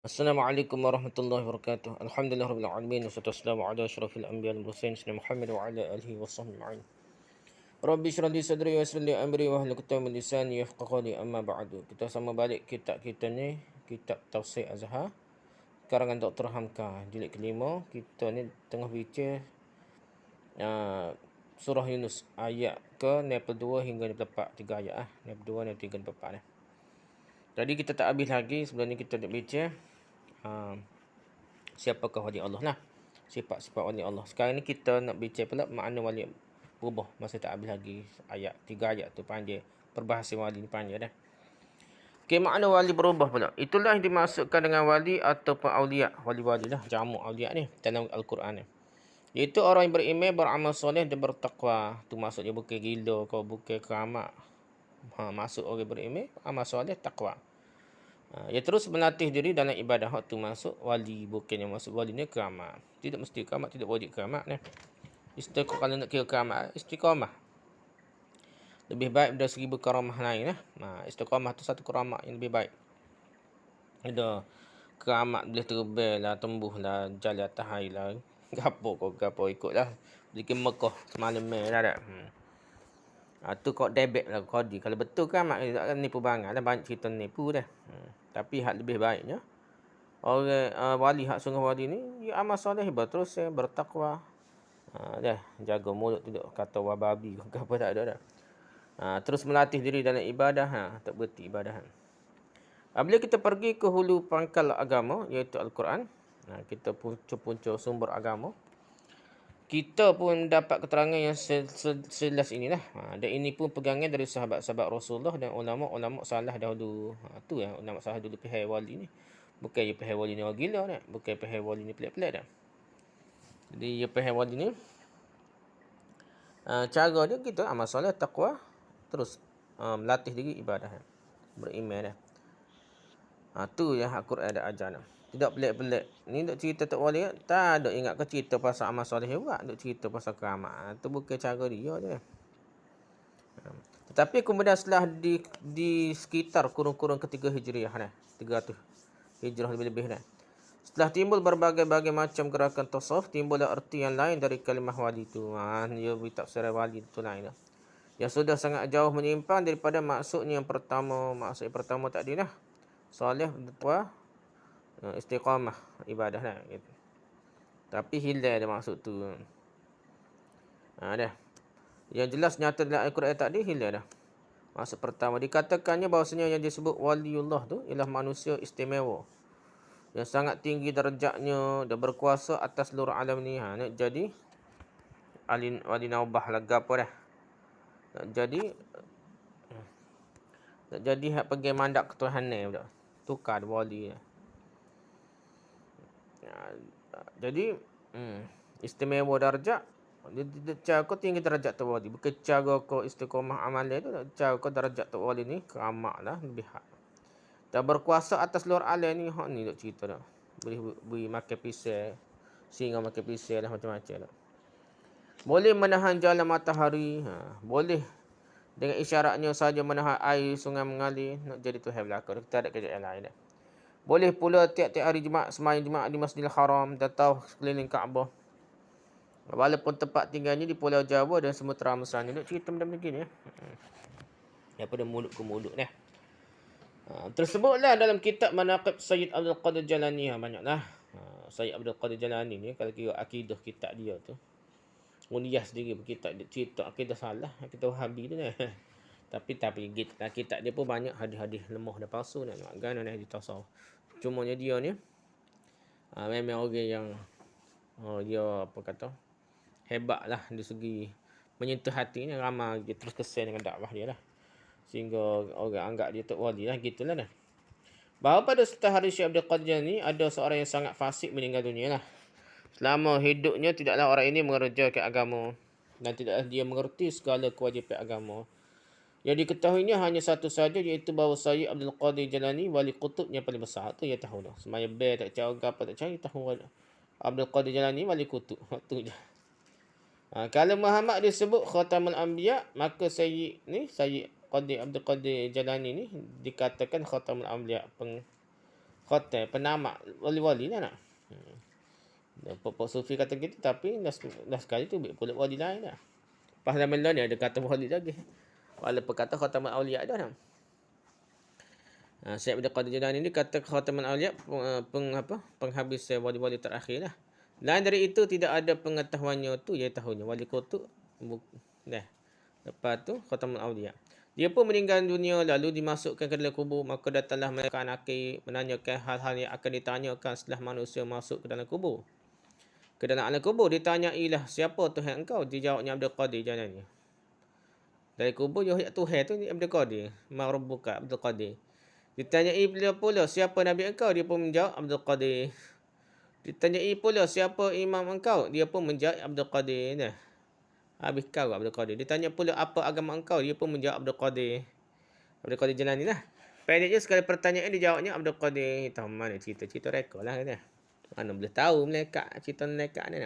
Assalamualaikum warahmatullahi wabarakatuh. Alhamdulillahirabbil alamin wassalatu wassalamu ala asyrafil anbiya'i wal mursalin sayyidina Muhammad wa ala alihi washabbihi ajma'in. Rabbi shrah li sadri wa yassir li amri wahlul 'uqdatam min lisani yafqahu qawli amma ba'du. Kita sama balik kitab kita ni, kitab Tafsir Azhar karangan Dr. Hamka jilid kelima. Kita ni tengah baca surah Yunus ayat ke 62 hingga 64, 3 ayat 62 dan 3 64 ni. Tadi kita tak habis lagi, sebelum ni kita dah baca siapakah wali Allah lah, sifat-sifat wali Allah. Sekarang ni kita nak bincang pula makna wali berubah. Masa tak habis lagi ayat 3 ayat tu panjang, perbahasan wali ni panjang dah. Okey, makna wali berubah pula, itulah yang dimaksudkan dengan wali ataupun aulia. Wali-wali lah, jamu aulia ni dalam Al-Quran ni, iaitu orang yang beriman, beramal soleh dan bertakwa. Tu maksudnya bukan gila kau, bukan keramat. Maksud orang beriman, amal soleh, takwa. Ia terus melatih diri dalam ibadah. Hak tu masuk wali, bukannya masuk wali ni keramat. Tidak mesti keramat, tidak wajib keramat ni. Istiqomah, kalau nak kira keramat, istiqomah lebih baik dari 1000 karamah lain lah. Istiqomah tu satu karamah yang lebih baik. Ada keramat boleh terbang lah, tembuh lah, jalan atas air lah. Gapo ikut lah. Beli Mekah semalam lah tak. Tu kau debit lah kodi. Kalau betul keramat, tak akan nipu bangang lah. Banyak cerita nipu dah. Tapi hak lebih baiknya, orang wali, hak sungguh wali ni, dia amal soleh, berterus bertakwa. Dah jaga mulut, tidak kata wababi ke apa, tak ada dah. Terus melatih diri dalam ibadah, tak berhenti ibadah. Bila kita pergi ke hulu pangkal agama, iaitu Al-Quran, kita punca-punca sumber agama, kita pun dapat keterangan yang sejelas inilah. Dan ini pun pegangan dari sahabat-sahabat Rasulullah dan ulama-ulama salah dahulu. Tu yang ulama salah dulu pihak wali ni. Bukan dia pihak wali ni orang gila dah. Bukan pihak wali ni pelik-pelik dah. Jadi dia pihak wali ni, cara dia kita amal soleh, takwa, terus melatih diri ibadah, beriman dah. Tu yang Al-Quran ada ajar dah. Tidak pelik-pelik. Ni duk cerita tak wali, tak ada ingat ke cerita pasal amal soleh juga, duk cerita pasal keramat. Tu bukan cara dia je. Tetapi kemudian setelah di sekitar kurun-kurun ketiga Hijriah dah, 300 Hijrah lebih-lebih dah, setelah timbul berbagai-bagai macam gerakan tasawuf, timbullah erti yang lain dari kalimah wali tu. Dia bertafsir wali tu lain dah, yang sudah sangat jauh menyimpang daripada maksudnya yang pertama. Maksud yang pertama tadi dah, soleh, bertakwa, istiqamah, ibadah lah gitu. Tapi hilang ada maksud tu. Dah. Yang jelas nyata dalam Al-Quran tadi hilang dah. Maksud pertama, dikatakannya bahawasanya yang disebut waliullah tu ialah manusia istimewa yang sangat tinggi darjatnya dan berkuasa atas seluruh alam ni. Nak jadi wali naubah laga apa dah. Nak jadi hak pergi mandak ketuhanan pula. Tukar wali dah. Jadi istimewa darjat, cara kau tinggi darjat tu wali, bukan cara kau istiqamah amalan tu, cara kau darjat tu wali ni keramat lah, lebih hak. Dan berkuasa atas luar alam ni, hak ni duk cerita dah. Boleh makan pisau, singa makan pisau lah, macam-macam dah. Boleh menahan jalan matahari, boleh dengan isyaratnya saja menahan air sungai mengalir. Nak jadi Tuhan belaka, kita ada kerja yang lain dah. Boleh pula tiap-tiap hari Jumaat sembahyang Jumaat di Masjidil Haram dan tahu sekeliling Kaabah. Walaupun tempat tinggalnya di Pulau Jawa dan Sumatera Mesranya. Duk cerita benda begini ya. Daripada mulut ke mulut dah. Tersebutlah dalam kitab Manaqib Sayyid Abdul Qadir Jalani. Banyaklah. Sayyid Abdul Qadir Jalani ni, kalau kira akidah kitab dia tu, Uniyah sendiri berkitab dia cerita akidah salah, akidah Wahabi tu dah. Tapi kitab dia pun banyak hadis-hadis lemah dan palsu nak gana dah ditasawuf. Cumanya dia ni memang orang yang dia apa kata, hebat lah dari segi menyentuh hati ni. Ramai dia terus kesan dengan dakwah dia lah, sehingga orang anggap dia tok wali lah, gitulah dah. Bahawa pada setelah hari Syekh Abdul Qadir ni, ada seorang yang sangat fasik meninggal dunia lah. Selama hidupnya tidaklah orang ini mengerjakan agama dan tidaklah dia mengerti segala kewajipan agama. Yang diketahuinya hanya satu saja, iaitu bahawa Sayyid Abdul Qadir Jalani wali kutub yang paling besar. Tu dia tahu dah. Semaya bel tak cakap apa tak cakap, tahu Abdul Qadir Jalani wali kutub. Tu je. Kalau Muhammad disebut Khatamul Anbiya, maka Sayyid Abdul Qadir Jalani ni dikatakan Khatamul Anbiya, Khotem penamak wali-wali nak. Pokok sufi kata gitu, tapi dah sekali tu boleh wali lain dah. Pas zaman ni ada kata wali lagi. Walaupun kata khataman auliya dah nak. Syekh Abdul Qadir Jilani ni kata khataman auliya penghabis wali-wali terakhir lah. Lain dari itu tidak ada pengetahuannya tu, dia tahunya wali kutub. Dah. Lepas tu khataman auliya. Dia pun meninggal dunia lalu dimasukkan ke dalam kubur, maka datanglah mereka nakir menanyakan hal-hal yang akan ditanyakan setelah manusia masuk ke dalam kubur. Ke dalam alam kubur ditanyailah, siapa Tuhan engkau? Dijawabnya Abdul Qadir Jilani. Dari kubur jawab Tuhan tu Abdul Qadir, ma rabbuka Abdul Qadir. Ditanyai pula siapa nabi engkau? Dia pun menjawab Abdul Qadir. Ditanyai pula siapa imam engkau? Dia pun menjawab Abdul Qadir. Nah. Habis kau Abdul Qadir. Ditanya pula apa agama engkau? Dia pun menjawab Abdul Qadir. Abdul Qadir Jilani lah. Pendeknya sekali pertanyaan dia jawabnya Abdul Qadir. Tahu mana cerita-cerita rekod lah. Kata. Mana boleh tahu malaikat cerita malaikat ni.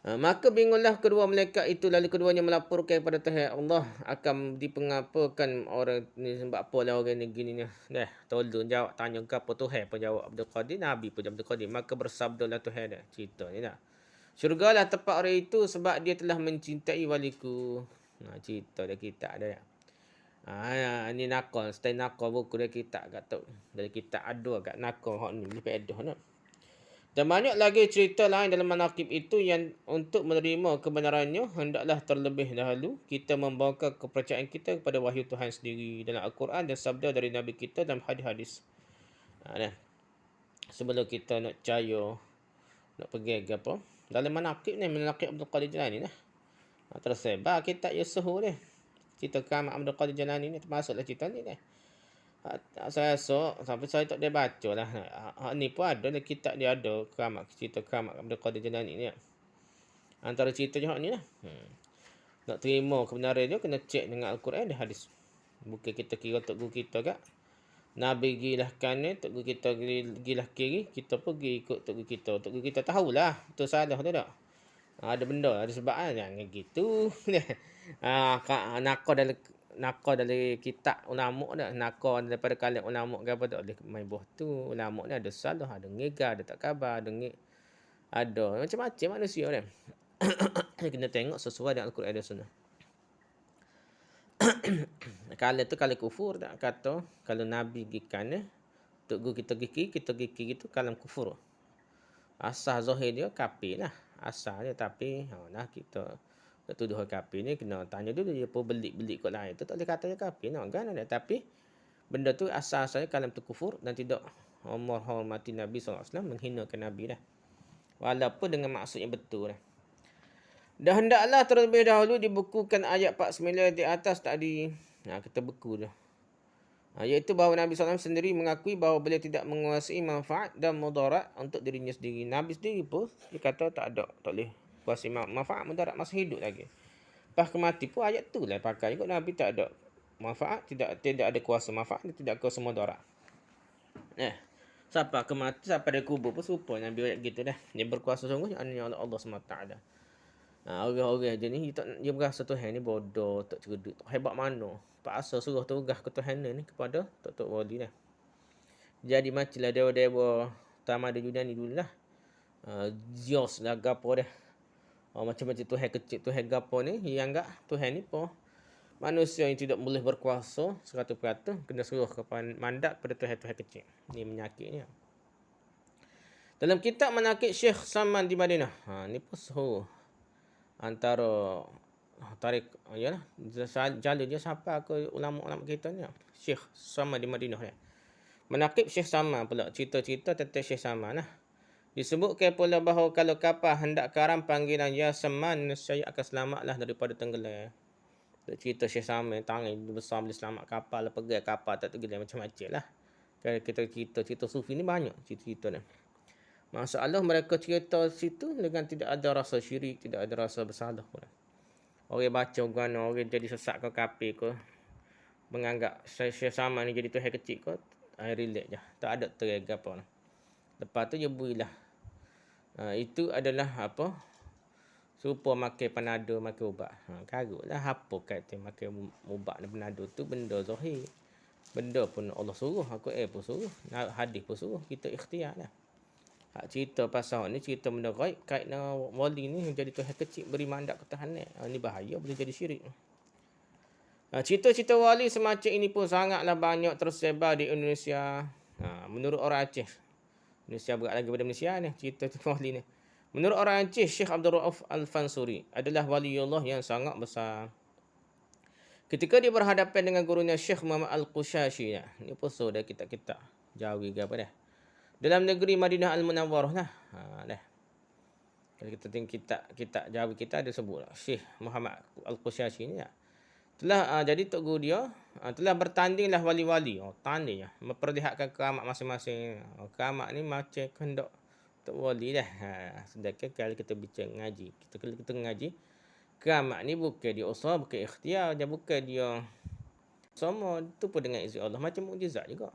Maka bingunglah kedua malaikat itu. Lalu keduanya melaporkan kepada Tuhan Allah. Akan dipengapakan orang ni. Sebab apa lah orang ni gini ni. Dah. Tolong jawab. Tanya ke apa Tuhan pun jawab Abdul Qadir. Nabi pun jawab Abdul Qadir. Maka bersabdalah Tuhan dah. Cerita ni dah. Syurgalah tempat orang itu sebab dia telah mencintai waliku. Cerita dia kitab dia. Ni nakal. Stay nakal buku dia kitab kat tu. Dari kitab ada kat nakal. Hak ni. Dia pedoh nak. Dan banyak lagi cerita lain dalam manaqib itu yang untuk menerima kebenarannya hendaklah terlebih dahulu kita membawakan kepercayaan kita kepada wahyu Tuhan sendiri dalam Al-Quran dan sabda dari Nabi kita dalam hadis-hadis. Sebelum kita nak percaya, nak pergi ke apa. Dalam manaqib ni, manaqib Abdul Qadir Jilani lah. Tersebar kitab Yusuh ni. Cerita Kamat Abdul Qadir Jilani ni termasuklah cerita ni dah. Saya esok sampai saya tak dia baca lah. Ni pun ada lah kitab dia ada cerita Kamat Abdul Qadir Jilani ni. Antara cerita je ni lah. Nak terima kebenaran dia kena cek dengan Al-Quran dan hadis. Bukan kita kira tok guru kita kak. Nabi gilah kanan, tok guru kita gilah kiri, kita pergi ikut tok guru kita. Tok guru kita tahulah betul salah tu tak. Ada benda, ada sebab jangan gitu. Nakal dari kitab ulama dah. Nakal daripada kalangan ulama ke apa tak boleh main buah tu. Ulama ni ada salah, ada ngegar, ada tak khabar, ada macam-macam manusia dah. Kena tengok sesuai dengan Al-Quran dan Sunnah. Kalau kufur tak kata kalau Nabi pergi kanan, tok guru kita pergi kiri tu kalam kufur. Asal zahir dia kafir lah. Asal dia tapi kita tak tuduh kafir ni kena tanya dulu dia pun belik-belik kot lain tu tak boleh kata dia kafir nak kan ada tapi benda tu asal-asalnya kalam tu kufur dan tidak menghormati Nabi SAW, menghinakan Nabi dah. Walaupun dengan maksud yang betul dah. Dan hendaklah terlebih dahulu dibukukan ayat 49 di atas tadi. Kita buku dah. Iaitu bahawa Nabi SAW sendiri mengakui bahawa beliau tidak menguasai manfaat dan mudarat untuk dirinya sendiri. Nabi sendiri pun dia kata tak boleh kuasai manfaat mudarat masa hidup lagi. Pas mati pun ayat tu lah pakai juga. Nabi tak ada manfaat, tidak ada kuasa manfaat, tidak kuasa mudarat. Siapa mati, siapa dia kubur pun serupa Nabi ayat gitu dah. Dia berkuasa sungguh hanya Allah SWT. Orang-orang je ni dia berasa Tuhan ni bodoh, tak cerdik, tak hebat mana. Paksa suruh tugas ke Tuhan ni kepada tok wali dah. Jadi macamlah dewa-dewa Tamadun Yunani dulu lah. Zeus lah gapo dah. Macam-macam Tuhan kecil, Tuhan gapo ni yang anggap Tuhan ni pun manusia yang tidak boleh berkuasa 100% kena suruh kepada mandat pada Tuhan-Tuhan kecil. Ni menyakitnya. Dalam kitab Manaqib Syekh Saman di Madinah. Ni pun suruh antara tarik yalah jalur dia siapa ke ulama-ulama kita ni Syekh Saman di Madinah ni. Manaqib Syekh Saman pula cerita-cerita tentang Syekh Saman lah. Disebutkan pula bahawa kalau kapal hendak karam panggilan ya Saman saya akan selamatlah daripada tenggelam. Cerita Syekh Saman tangan besar boleh selamat kapal lah pergi kapal tak tenggelam macam-macam lah. Kalau kita cerita sufi ni banyak cerita ni. Masalah mereka cerita situ dengan tidak ada rasa syirik, tidak ada rasa bersalah pun. Orang baca guna, orang jadi sesat ke kafir ke, menganggap Syekh Saman ni jadi Tuhan kecil ke, relate je. Tak ada terega apa. Lepas tu dia berilah. Itu adalah apa? Serupa makan panado, makan ubat. Karutlah apa kata makan ubat dan panado tu benda zahir. Benda pun Allah suruh, Al-Quran pun suruh, hadis pun suruh, kita ikhtiar lah. Hak cerita pasal ni, cerita benda gaib, kait dengan wali ni jadi Tuhan kecil beri mandat ketahanan. Ni bahaya, boleh jadi syirik. Cerita-cerita wali semacam ini pun sangatlah banyak tersebar di Indonesia. Menurut orang Aceh, Indonesia berat lagi pada Malaysia ni, cerita wali ni. Menurut orang Aceh, Syekh Abdul Rauf Al-Fansuri adalah waliullah yang sangat besar. Ketika dia berhadapan dengan gurunya Syekh Muhammad Al-Qushashi, ni pun sudah kitab-kitab Jawi ke apa dah. Dalam negeri Madinah Al-Munawwarah lah. Dah. Kalau kita tengok kitab Jawi kita ada sebut lah. Syekh Muhammad Al-Qushashi ni lah. Jadi Tok Guru dia telah bertandinglah wali-wali. Tanding lah. Memperlihatkan keramat masing-masing. Keramat ni macam kehendak Tok Wali dah. Sedangkan kalau kita bincang ngaji. Kalau kita ngaji, keramat ni bukan dia usaha, bukan ikhtiar. Dia bukan dia sama. Itu pun dengan izin Allah. Macam mukjizat juga.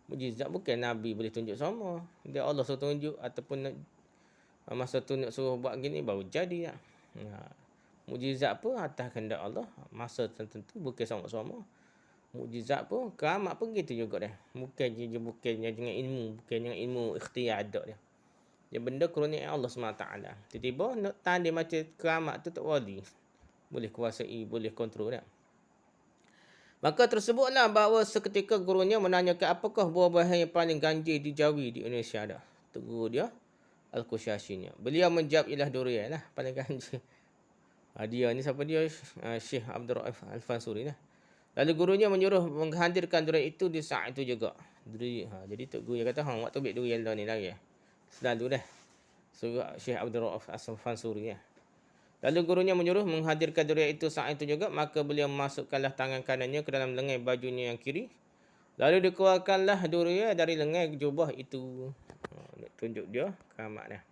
Mukjizat bukan Nabi boleh tunjuk sama. Dia Allah suruh tunjuk ataupun masa tunjuk suruh buat gini baru jadi lah. Mukjizat pun atas kehendak Allah. Masa tertentu bukan sama-sama. Mukjizat pun, keramat pun gitu juga dah. Bukan dengan ilmu. Bukan dengan ilmu ikhtiar ada dia. Dia benda kurnia Allah SWT. Tiba-tiba nak tanda macam keramat tu tak wali. Boleh kuasai, boleh kontrol dah. Maka tersebutlah bahawa seketika gurunya menanyakan apakah buah-buahan yang paling ganjil di Jawi di Indonesia dah. Tu guru dia, Al-Qushashi. Beliau menjawab ialah durian lah, paling ganjil. Dia ni siapa dia? Syekh Abdul Rauf Al-Fansuri lah. Lalu gurunya menyuruh menghadirkan durian itu di saat itu juga. Jadi Tok Guru kata, waktu ambil durian dah ni lagi. Selalu dah. Suruh Syekh Abdul Rauf Al-Fansuri lah. Lalu gurunya menyuruh menghadirkan durian itu saat itu juga. Maka beliau memasukkanlah tangan kanannya ke dalam lengan bajunya yang kiri. Lalu dikeluarkanlah durian dari lengan jubah itu. Nak tunjuk dia keramat dah.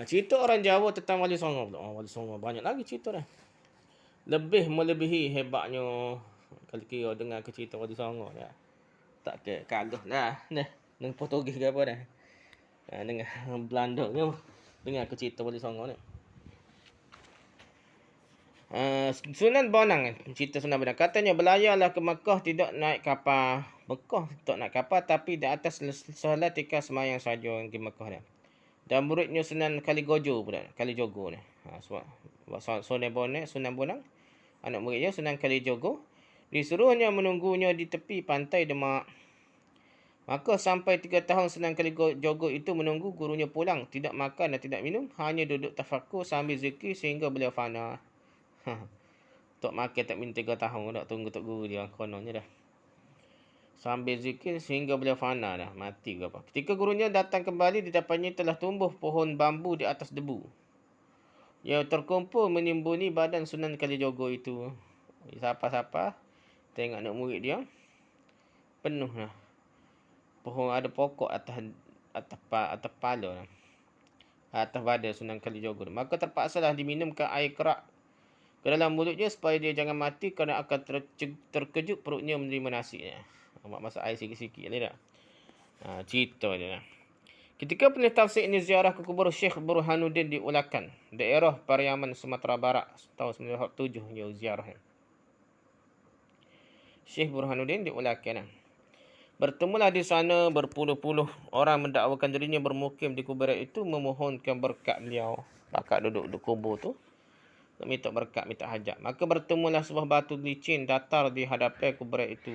Cerita orang Jawa tentang Wali Songo. Wali Songo banyak lagi cerita dah. Lebih melebihi hebatnya kalau kira dengar cerita Wali Songo dah. Tak ke kalah lah. Dengan Portugis ke apa dah. Dengan Belanda ni dengar cerita Wali Songo ni. Sunan Bonang, cerita Sunan Bonang. Katanya berlayarlah ke Mekah tidak naik kapal. Mekah tak naik kapal tapi di atas sehalatika semayang saja di Mekah dah. Dan muridnya Sunan Kalijogo pula. Kalijogo ni. Sunan Bonang. Anak muridnya Sunan Kalijogo. Disuruhnya menunggunya di tepi pantai Demak. Maka sampai 3 tahun Sunan Kalijogo itu menunggu gurunya pulang. Tidak makan dan tidak minum. Hanya duduk tafakur sambil zikir sehingga beliau fana. Tak makan tak minum 3 tahun dah tunggu Tok Guru dia kononnya dah. Sambil zikir sehingga beliau fana dah, mati ke apa. Ketika gurunya datang kembali, didapatnya telah tumbuh pohon bambu di atas debu. Yang terkumpul menimbuni badan Sunan Kalijogo itu. Siapa-siapa tengok anak murid dia penuh lah. Pohon ada pokok atas pala lah. Atas badan Sunan Kalijogo. Maka terpaksalah diminumkan air kerak ke dalam mulutnya supaya dia jangan mati kerana akan terkejut perutnya menerima nasinya. Masak air sikit-sikit ni dah. Cerita dia lah. Ketika penulis tafsir ini ziarah ke kubur Syekh Burhanuddin di Ulakan, daerah Pariaman, Sumatera Barat, tahun 1907 dia ziarah. Syekh Burhanuddin di Ulakan. Bertemulah di sana berpuluh-puluh orang mendakwakan dirinya bermukim di kuburan itu memohonkan berkat beliau. Bakal duduk di kubur tu. Minta berkat, minta hajat. Maka bertemulah sebuah batu licin datar di hadapan kuburan itu.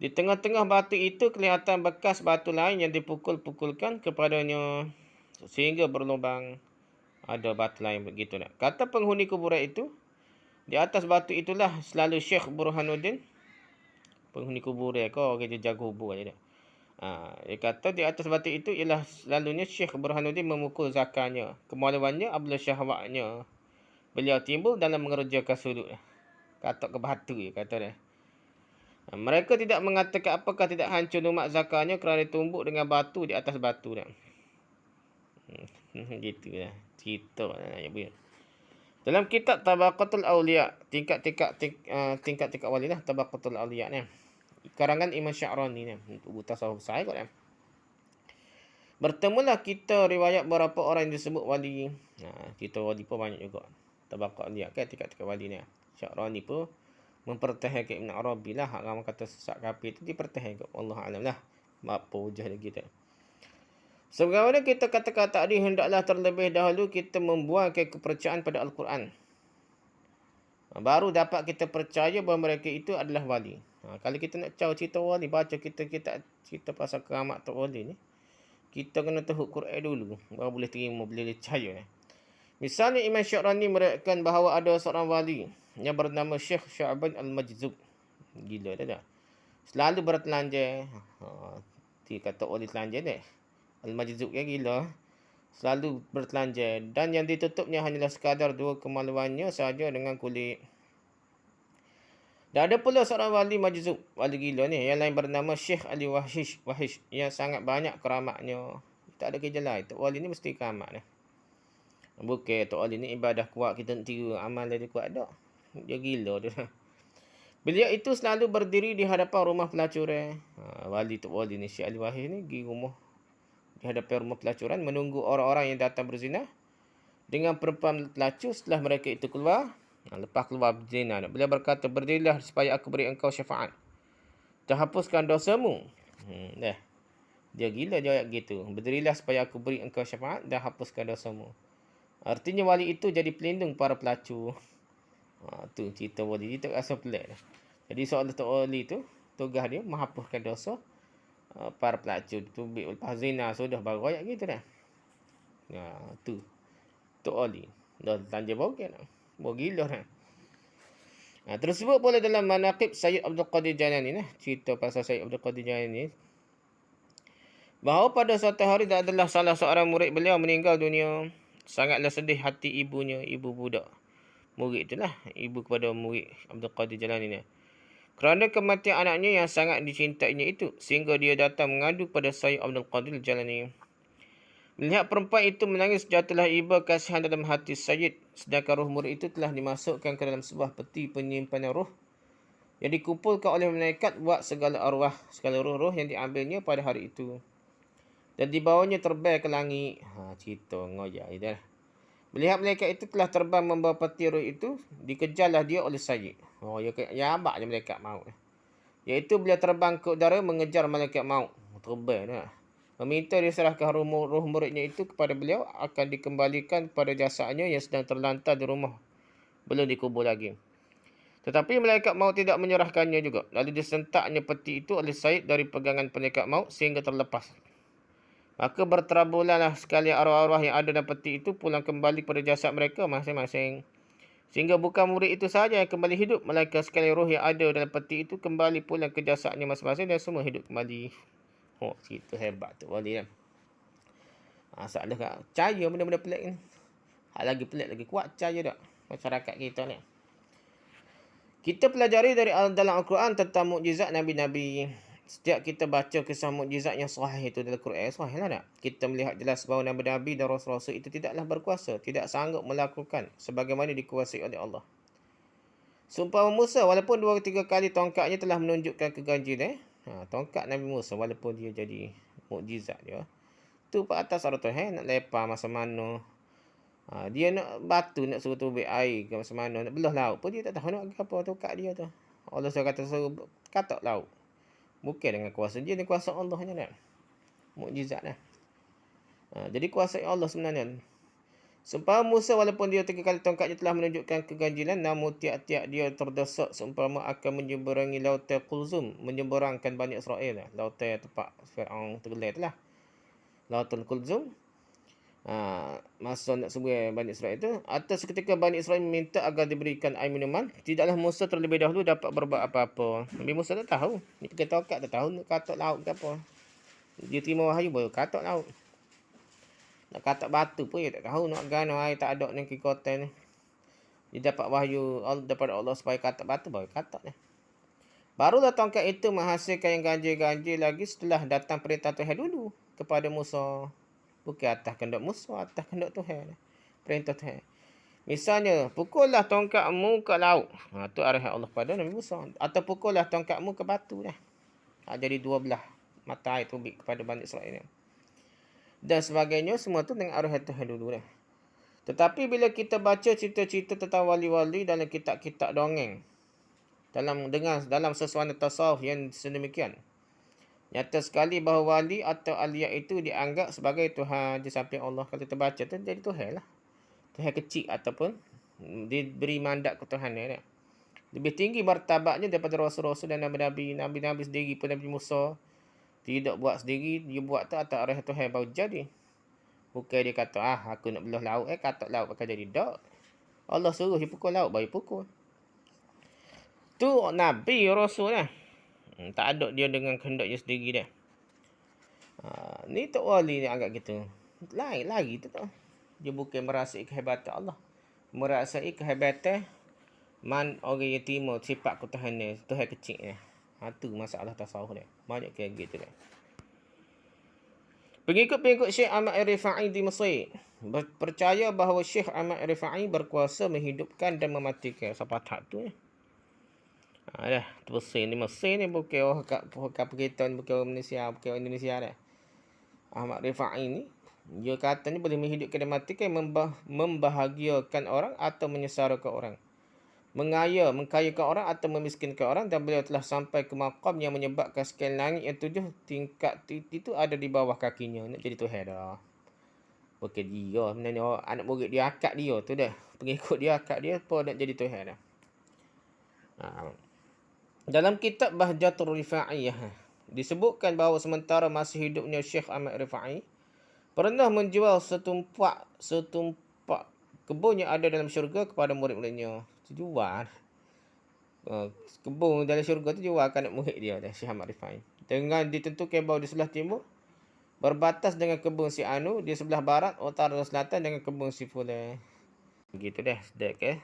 Di tengah-tengah batu itu kelihatan bekas batu lain yang dipukul-pukulkan kepadanya sehingga berlubang. Ada batu lain begitu nak. Kata penghuni kuburan itu, di atas batu itulah selalu Syekh Burhanuddin, penghuni kuburan kau kerja jaga kubur aja dah. Dia kata di atas batu itu ialah selalunya Syekh Burhanuddin memukul zakanya. Kemaluannya apabila syahwatnya beliau timbul dalam mengerjakan sudut. Katak ke batu dia kata dia. Mereka tidak mengatakan apakah tidak hancur lumak zakanya kerana tumbuk dengan batu di atas batu dah. Gitu lah. Cerita lah. Dalam kitab Tabaqatul Awliya, tingkat-tingkat wali lah, Tabaqatul Awliya ni. Karangan Imam Sya'rani ni, buku tasawuf besar kot kan. Bertemulah kita riwayat beberapa orang yang disebut wali. Kita wali pun banyak juga. Tabaqat Awliya kan, tingkat-tingkat wali ni. Sya'rani pun mempertahankan Ibn Arabi lah. Orang kata sesat kafir itu dipertahankan. Allah alam lah. Apa hujah kita. Sebagaimana kita katakan tadi, hendaklah terlebih dahulu kita membuangkan kepercayaan pada Al-Quran. Baru dapat kita percaya bahawa mereka itu adalah wali. Kalau kita nak tahu cerita wali, baca kita cerita pasal keramat Tok Wali ni, kita kena tahu Quran dulu, baru boleh terima, boleh percaya. Misalnya Imam Syarani meriwayatkan bahawa ada seorang wali yang bernama Syekh Sya'ban Al-Majzub. Gila dah. Selalu bertelanjang. Dia kata wali telanjang ni. Al-Majzub yang gila. Selalu bertelanjang. Dan yang ditutupnya hanyalah sekadar dua kemaluannya sahaja dengan kulit. Dan ada pula seorang wali majzub, wali gila ni, yang lain bernama Syekh Ali Wahish, yang sangat banyak keramatnya. Tak ada kerja lain. Tok wali ni mesti keramat ni. Bukan Tok wali ni ibadah kuat, kita nak tiru amal dia kuat tak. Dia gila dia. Beliau itu selalu berdiri di hadapan rumah pelacuran. Wali Tok wali ni, Syekh Ali Wahish ni, pergi rumah, di hadapan rumah pelacuran, menunggu orang-orang yang datang berzina dengan perempuan pelacur. Setelah mereka itu keluar, lepas keluar berzina, beliau berkata, berdirilah supaya aku beri engkau syafaat, terhapuskan dosamu. Dia gila jawab gitu. Berdirilah supaya aku beri engkau syafaat dan hapuskan dosamu. Artinya wali itu jadi pelindung para pelacur. Tu cerita wali. Dia tak rasa pelik. Jadi seolah Tok wali tu, tugas dia menghapuskan dosa para pelacur. Tubik lepas zina sudah baru ayat gitu dah. Tu Tok wali. Dah tanja bogel. Bawa gila dah. Tersebut pula dalam manaqib Sayyid Abdul Qadir Jailani ni. Cerita pasal Sayyid Abdul Qadir Jailani ni, bahawa pada suatu hari adalah salah seorang murid beliau meninggal dunia. Sangatlah sedih hati ibunya, ibu budak murid itulah, ibu kepada murid Abdul Qadir Jailani ni, kerana kematian anaknya yang sangat dicintainya itu, sehingga dia datang mengadu pada Sayyid Abdul Qadir Jailani. Melihat perempuan itu menangis, jatuhlah iba kasihan dalam hati Sayyid, sedangkan roh murid itu telah dimasukkan ke dalam sebuah peti penyimpanan roh yang dikumpulkan oleh malaikat buat segala arwah, segala roh-roh yang diambilnya pada hari itu, dan dibawanya terbang ke langit. Cerita ngoyak itu. Melihat malaikat itu telah terbang membawa peti roh itu, dikejarlah dia oleh Sayyid. Ya abak je malaikat maut. Iaitu beliau terbang ke udara mengejar malaikat maut. Terbang dah. Meminta diserahkan roh muridnya itu kepada beliau, akan dikembalikan pada jasadnya yang sedang terlantar di rumah, belum dikubur lagi. Tetapi malaikat maut tidak menyerahkannya juga. Lalu disentaknya peti itu oleh Sayyid dari pegangan malaikat maut sehingga terlepas. Maka berterabulanlah sekalian arwah-arwah yang ada dalam peti itu pulang kembali kepada jasad mereka masing-masing. Sehingga bukan murid itu sahaja yang kembali hidup, melainkan sekalian roh yang ada dalam peti itu kembali pulang ke jasadnya masing-masing dan semua hidup kembali. Cerita hebat tu wali kan. Salah kat percaya benda-benda pelik ni. Hal lagi pelik lagi kuat percaya tak masyarakat kita ni. Kita pelajari dari dalam Al-Quran tentang mukjizat Nabi-Nabi. Setiap kita baca kisah mukjizat yang sahih itu dalam Quran, sahih lah tak? Kita melihat jelas bahawa Nabi-Nabi dan Rasul-Rasul itu tidaklah berkuasa, tidak sanggup melakukan sebagaimana dikuasai oleh Allah. Sumpah Musa, walaupun 2-3 kali tongkatnya telah menunjukkan keganjilan, tongkat Nabi Musa walaupun dia jadi mukjizat dia, tu pada atas arah Tuhan, nak lepas masa mana, dia nak batu, nak suruh tubik air ke masa mana, nak belah laut pun dia tak tahu nak apa tongkat dia tu. Allah kata suruh katak laut. Bukan dengan kuasa dia, dengan kuasa Allah je kan. Mukjizat lah. Jadi kuasa Allah sebenarnya. Seumpama Musa walaupun dia 3 kali tongkatnya telah menunjukkan keganjilan, namun tiap-tiap dia terdesak seumpama akan menyeberangi lautan Kulzum, menyeberangkan Bani Israel lah. Lautan tempat Fir'aun tergelar tu lah. Lautan Kulzum. Masa nak seberang Bani Israel tu, atau seketika Bani Israel meminta agar diberikan air minuman, tidaklah Musa terlebih dahulu dapat berbuat apa-apa. Nabi Musa tak tahu. Ni pakai tongkat tak tahu nak katak laut ke apa. Dia terima wahyu baru katak laut. Nak katak batu pun dia tak tahu. Nak gana air tak ada ni kota ni. Dia dapat wahyu daripada Allah supaya katak batu baru katak ni. Barulah tongkat itu menghasilkan yang ganjil-ganjil lagi setelah datang perintah Tuhan dulu kepada Musa. Bukan atas kehendak Musa, atas kehendak Tuhan. Perintah Tuhan. Misalnya, pukullah tongkatmu ke laut. Tu arahan Allah pada Nabi Musa. Atau pukullah tongkatmu ke batu dah. Jadi 12 mata air tubik kepada Bani Israel. Dan sebagainya, semua tu dengan arahan Tuhan dulu dah. Tetapi bila kita baca cerita-cerita tentang wali-wali dalam kitab-kitab dongeng, dalam sesuatu tasawuf yang sedemikian. Nyata sekali bahawa wali atau awliya itu dianggap sebagai Tuhan di samping Allah. Kalau kita baca tu jadi Tuhan lah. Tuhan kecil ataupun diberi mandat ke Tuhan ni. Lebih tinggi martabatnya daripada rasul-rasul dan nabi-nabi. Nabi-nabi sendiri pun Nabi Musa tidak buat sendiri, dia buat tu atas arah Tuhan baru jadi. Bukan dia kata, aku nak belah laut, katak laut pakai jadi. Tak. Allah suruh dia pukul laut, baru pukul. Tu Nabi, Rasul lah. Tak ada dia dengan kehendaknya sendiri dah. Ni Tok Wali ni agak gitu. Lain lagi tu tak. Dia bukan merasai kehebatan Allah. Merasai kehebatan orang yang terima sifat ketuhanan, Tuhan kecil ni. Tu masalah tasawuf dia. Banyak kayak gitu dah. Pengikut-pengikut Syekh Ahmad Rifai di Mesir percaya bahawa Syekh Ahmad Rifai berkuasa menghidupkan dan mematikan. Siapa tak tu ya? Dah, tu Mesir ni bukan orang kita, bukan orang Malaysia, bukan orang Indonesia dah. Ahmad Rifai ni dia katanya boleh menghidupkan dan mematikan, membahagiakan orang atau menyesarakan orang, mengkayakan orang atau memiskinkan orang, dan beliau telah sampai ke maqam yang menyebabkan sekian langit yang 7 tingkat itu ada di bawah kakinya. Nak jadi Tuhan dah. Bukan dia, sebenarnya anak murid dia akad dia tu dah. Pengikut dia akad dia pun nak jadi Tuhan dah. Dalam kitab Bahjatul Rifa'iyah disebutkan bahawa sementara masih hidupnya Syekh Ahmad Rifai pernah menjual setumpak kebun yang ada dalam syurga kepada murid-muridnya. Jual kebun dalam syurga tu jual ke anak murid dia, Syekh Ahmad Rifai. Dengan ditentukan bahawa di sebelah timur berbatas dengan kebun si Anu, di sebelah barat, utara dan selatan dengan kebun si Fulan. Begitu dah, sedek ke.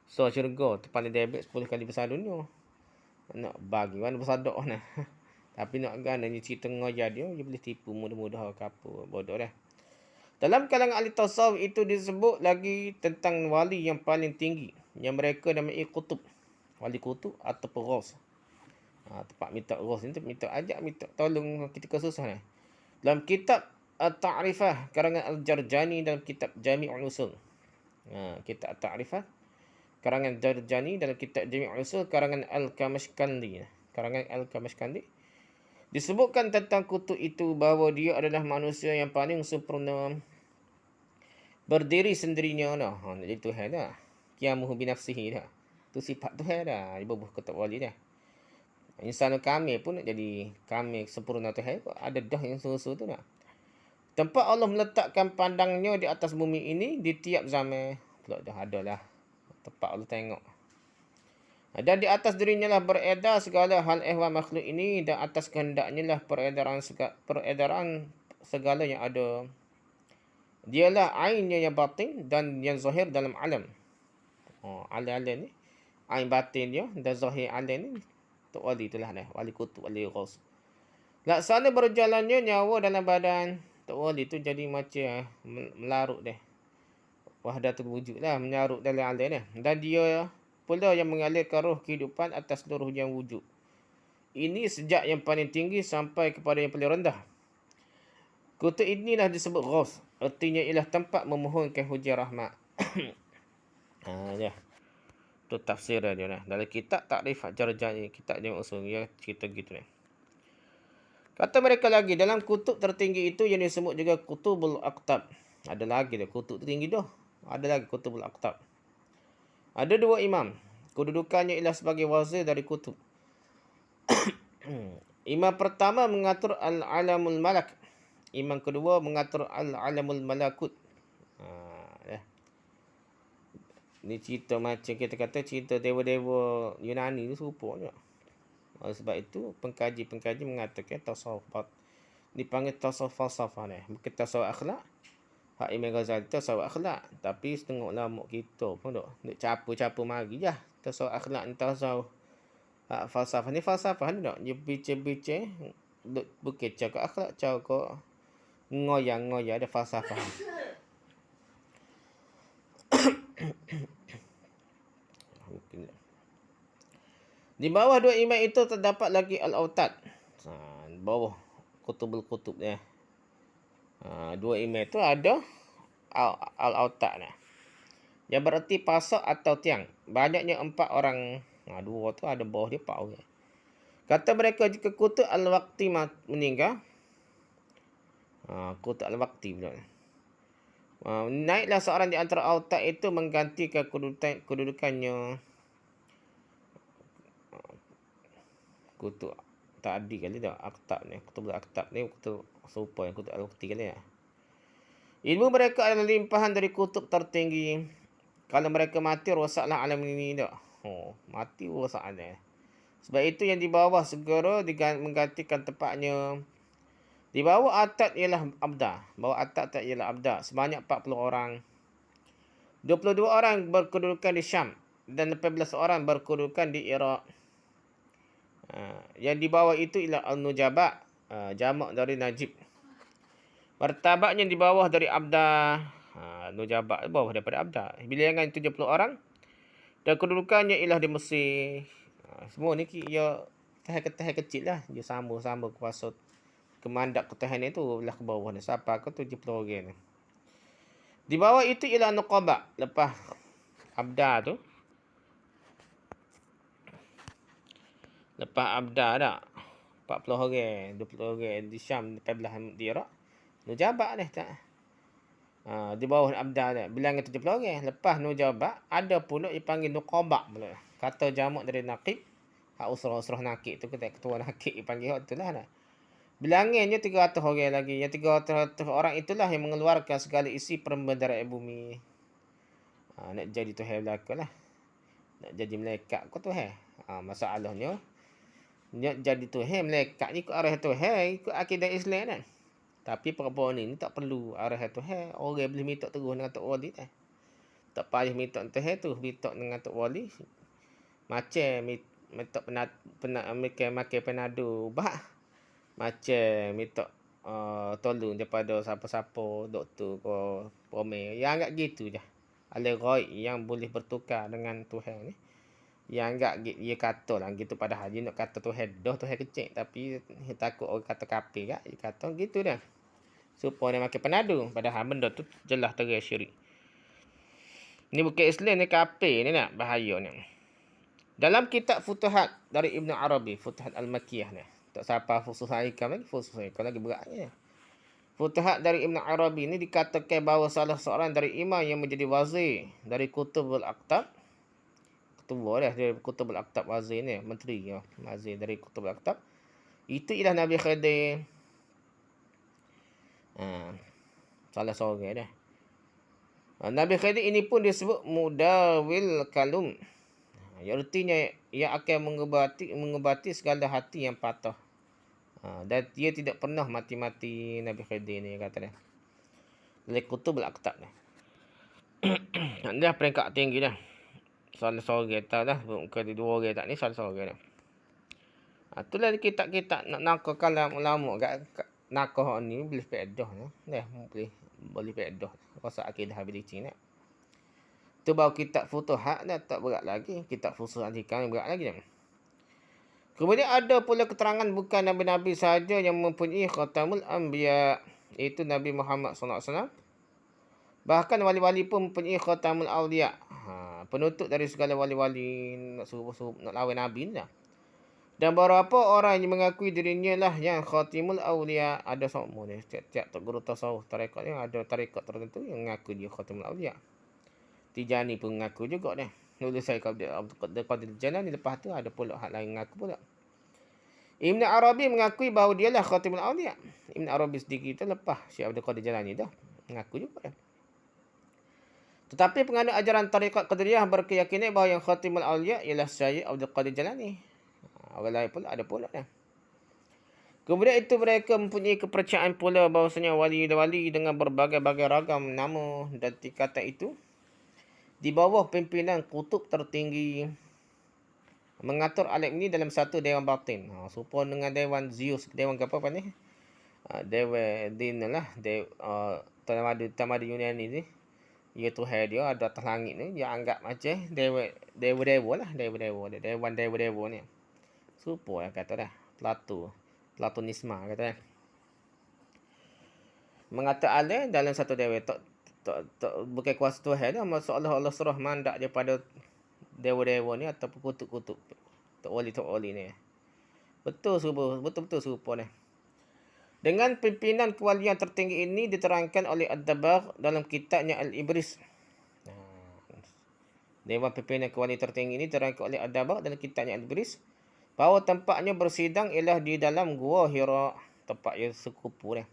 So syurga tu paling debit 10 kali besar dunia. Nak bagi mana bersadok nah. Tapi nak gana ni cerita ngoja dia boleh tipu mudah-mudah ke apa, bodoh dah. Dalam kalangan ahli tasawuf itu disebut lagi tentang wali yang paling tinggi, yang mereka namai kutub. Wali kutub atau ghaus. Tempat minta ghaus ni, minta tolong ketika susah ni. Dalam kitab At-Ta'rifah karangan Al-Jarjani, dalam kitab Jami'ul Usul. Kitab At-Ta'rifah karangan Jarjani, dalam kitab Jami'ul Usul karangan Al-Kamashkandi. Disebutkan tentang kutub itu bahawa dia adalah manusia yang paling sempurna, berdiri sendirinya dah. Nak jadi Tuhan dah. Qiyamuhu binafsihi dah. Tu sifat Tuhan dah. Dia bubuh kutub wali dah. Insan kamil pun nak jadi kamil sempurna Tuhan. Ada dah yang susu tu dah. Tempat Allah meletakkan pandangnya di atas bumi ini di tiap zaman. Pula dah ada lah. Tempat Allah tengok. Dan di atas dirinya lah beredar segala hal ehwal makhluk ini, dan atas kehendaknya lah peredaran segala yang ada. Dialah ainnya yang batin dan yang zahir dalam alam. Alam ni ain batin dia dan zahir alam ni Tok Wali itulah dah. Wali kutub, wali ghaus. Laksana berjalannya nyawa dalam badan Tok Wali tu jadi macam melarut dah. Wahdatul wujud lah, menyarut dalam alam dah. Dan dia pula yang mengalirkan roh kehidupan atas seluruh yang wujud. Ini sejak yang paling tinggi sampai kepada yang paling rendah. Kutub inilah disebut ghaus. Artinya ialah tempat memohonkan hujah rahmat. Ya. Tu tafsir dia lah. Dalam kitab Ta'rifat Jarjani, kitab dia usul dia cerita gitu ni. Kata mereka lagi, dalam kutub tertinggi itu yang disebut juga Kutubul Aqtab. Ada lagi dah kutub tertinggi tu. Ada lagi Kutubul Aqtab. Ada 2 imam. Kedudukannya ialah sebagai wazir dari kutub. Imam pertama mengatur Al-Alamul Malak. Imam kedua mengatur Al-Alamul Malakut. Ni cerita macam kita kata cerita dewa-dewa Yunani ni serupa juga. Sebab itu pengkaji-pengkaji mengatakan tasawuf dipanggil tasawuf falsafah ni. Bukan tasawuf akhlak. Hak Imam Ghazali tasawuf akhlak. Tapi setengah ulama kita pun duk capu-capu mari je. Tasawuf akhlak ni tasawuf falsafah ni ni dok. Dia bincang-bincang bukan cakap akhlak, cakap ngoyang-ngoyang ada falsafah. Di bawah 2 imam itu terdapat lagi Al-Autad. Di bawah kutub dia. 2 imam itu ada Al-Autad ni. Yang berarti pasak atau tiang. Banyaknya 4 orang Dua tu ada bawah dia 4 orang. Kata mereka jika kutub al-waqti meninggal, kutub al-waqti pula. Naiklah seorang di antara autak itu menggantikan kedudukannya. Kutub tadi kali dah aktab ni. Kutub al-aktab ni kutub serupa yang kutub al-waqti kali ya. Ilmu mereka adalah limpahan dari kutub tertinggi. Kalau mereka mati, rosaklah alam ini dah. Mati rosak alam. Sebab itu yang di bawah segera menggantikan tempatnya. Di bawah atap ialah abda. Bawah atap tak ialah abda. Sebanyak 40 orang. 22 orang berkedudukan di Syam. Dan 18 orang berkedudukan di Iraq. Yang di bawah itu ialah Al-Nujaba. Jamak dari Najib. Martabatnya di bawah dari abda. Nujaba bawah daripada abda. Bilangan 70 orang. Dan kedudukannya ialah di Mesir. Semua ni ia ketahan kecil lah. Dia sama-sama kuasa kemandak ketahan itu belah ke bawah ni. Siapa ke 70 orang ni. Di bawah itu ialah Nuqaba. Lepas abda tu. Lepas abda dah. 40 orang, 20 orang di Syam, 14 di Iraq. Nujaba ni tak. Di bawah abda ni. Bilangan 70 orang. Lepas Nujaba, ada pula dipanggil Nuqaba pula. Kata jamak dari Naqib. Usrah-usrah Naqib tu. Ketua Naqib dipanggil tu lah. Bilangannya 300 orang lagi. Yang 300 orang itulah yang mengeluarkan segala isi perbendaharaan bumi. Nak jadi Tuhan belaka lah. Nak jadi malaikat ke Tuhan. Masalahnya. Nak jadi Tuhan, malaikat ni ikut arah Tuhan. Ikut akidah Islam kan. Tapi perempuan ni tak perlu arah Tuhan. Orang boleh minta terus dengan Tok Wali kan. Tak payah minta Tuhan tu. Minta dengan Tok Wali. Macam minta makan penado ubah. Macam minta tolong daripada siapa-siapa. Doktor ke pemir. Yang agak gitu je. Alim ghaib yang boleh bertukar dengan Tuhan ni. Yang agak dia kata lah gitu padahal dia nak kata Tuhan dah Tuhan kecil. Tapi dia takut orang kata kafir kan. Dia kata gitu dah. Supaya dia makan penadu. Padahal benda tu jelas terang syirik. Ni bukan Islam ni kafir ni nak. Bahaya ni. Dalam kitab Futuhat dari Ibn Arabi. Futuhat Al-Makiyah ni. Tak siapa Fusus Haikam lagi. Fusus Haikam lagi beratnya. Futuhat dari Ibn Arabi ni dikatakan bahawa salah seorang dari imam yang menjadi wazir dari Kutubul Aktab. Ketua dah dari Kutubul Aktab wazir ni. Menteri ya. Wazir dari Kutubul Aktab. Itu ialah Nabi Khidir. Salah seorang dah. Nabi Khidir ini pun disebut Mudawil Kalum. Artinya ia akan mengobati segala hati yang patah. Dan dia tidak pernah mati-mati Nabi Khidir ni kata dia. Dari Kutubul Aktab ni. Dah peringkat tinggi dah. Salah seorang tak dah. Bukan dua orang tak ni salah seorang dah. Itulah kitab-kitab nak kalam ulama kat nakah ni boleh faedah ni. Dah boleh faedah. Rasa akidah ability ni. Tu baru kitab Futuhat dah tak berat lagi. Kitab Fusus Al-Hikam berat lagi dah. Kemudian ada pula keterangan bukan Nabi-Nabi sahaja yang mempunyai Khatamul Anbiya. Iaitu Nabi Muhammad SAW. Bahkan wali-wali pun mempunyai Khatamul Awliya. Penutup dari segala wali-wali nak lawan Nabi ni lah. Dan beberapa orang yang mengakui dirinya lah yang Khatimul Awliya. Ada semua ni. Tiap-tiap guru tasawuf tarekat ni ada tarekat tertentu yang mengaku dia Khatimul Awliya. Tijani pun mengaku juga dah. Nulis saya Qadir Jalani. Lepas tu ada pula hak lain mengaku pula. Ibn Arabi mengakui bahawa dia lah Khatimul Awliya. Ibn Arabi sedikit tu lepas Syekh Abdul Qadir Jalani dah. Mengaku juga dah. Tetapi penganut ajaran tarekat Qadiriyah berkeyakinan bahawa yang Khatimul Awliya ialah Syekh Abdul Qadir Jalani. Orang lain pula ada pula dah. Kemudian itu mereka mempunyai kepercayaan pula bahawasanya wali-wali dengan berbagai-bagai ragam nama dan tingkatan itu di bawah pimpinan kutub tertinggi mengatur alam ini dalam satu dewan batin. Serupa dengan dewan Zeus, dewan apa ni? Dewa Din lah, Tamada Yunani ni. Ia Tuhan dia ada atas langit ni, dia anggap macam dewa lah, dewan dewa ni. Serupa yang kata dah, Platonisme kata dah. Mengatur alam dalam satu dewa tak bukan kuasa Tuhan dah. Maksud Allah suruh mandak daripada dewa-dewa ni ataupun kutub-kutub. Tok wali ni. Betul-betul serupa ni. Dengan pimpinan kewalian tertinggi ini diterangkan oleh Ad-Dabbagh dalam kitabnya Al-Ibris. Dewan pimpinan kewalian tertinggi ini diterangkan oleh Ad-Dabbagh dalam kitabnya Al-Ibris bahawa tempatnya bersidang ialah di dalam Gua Hira, tempat yang sekupu ni.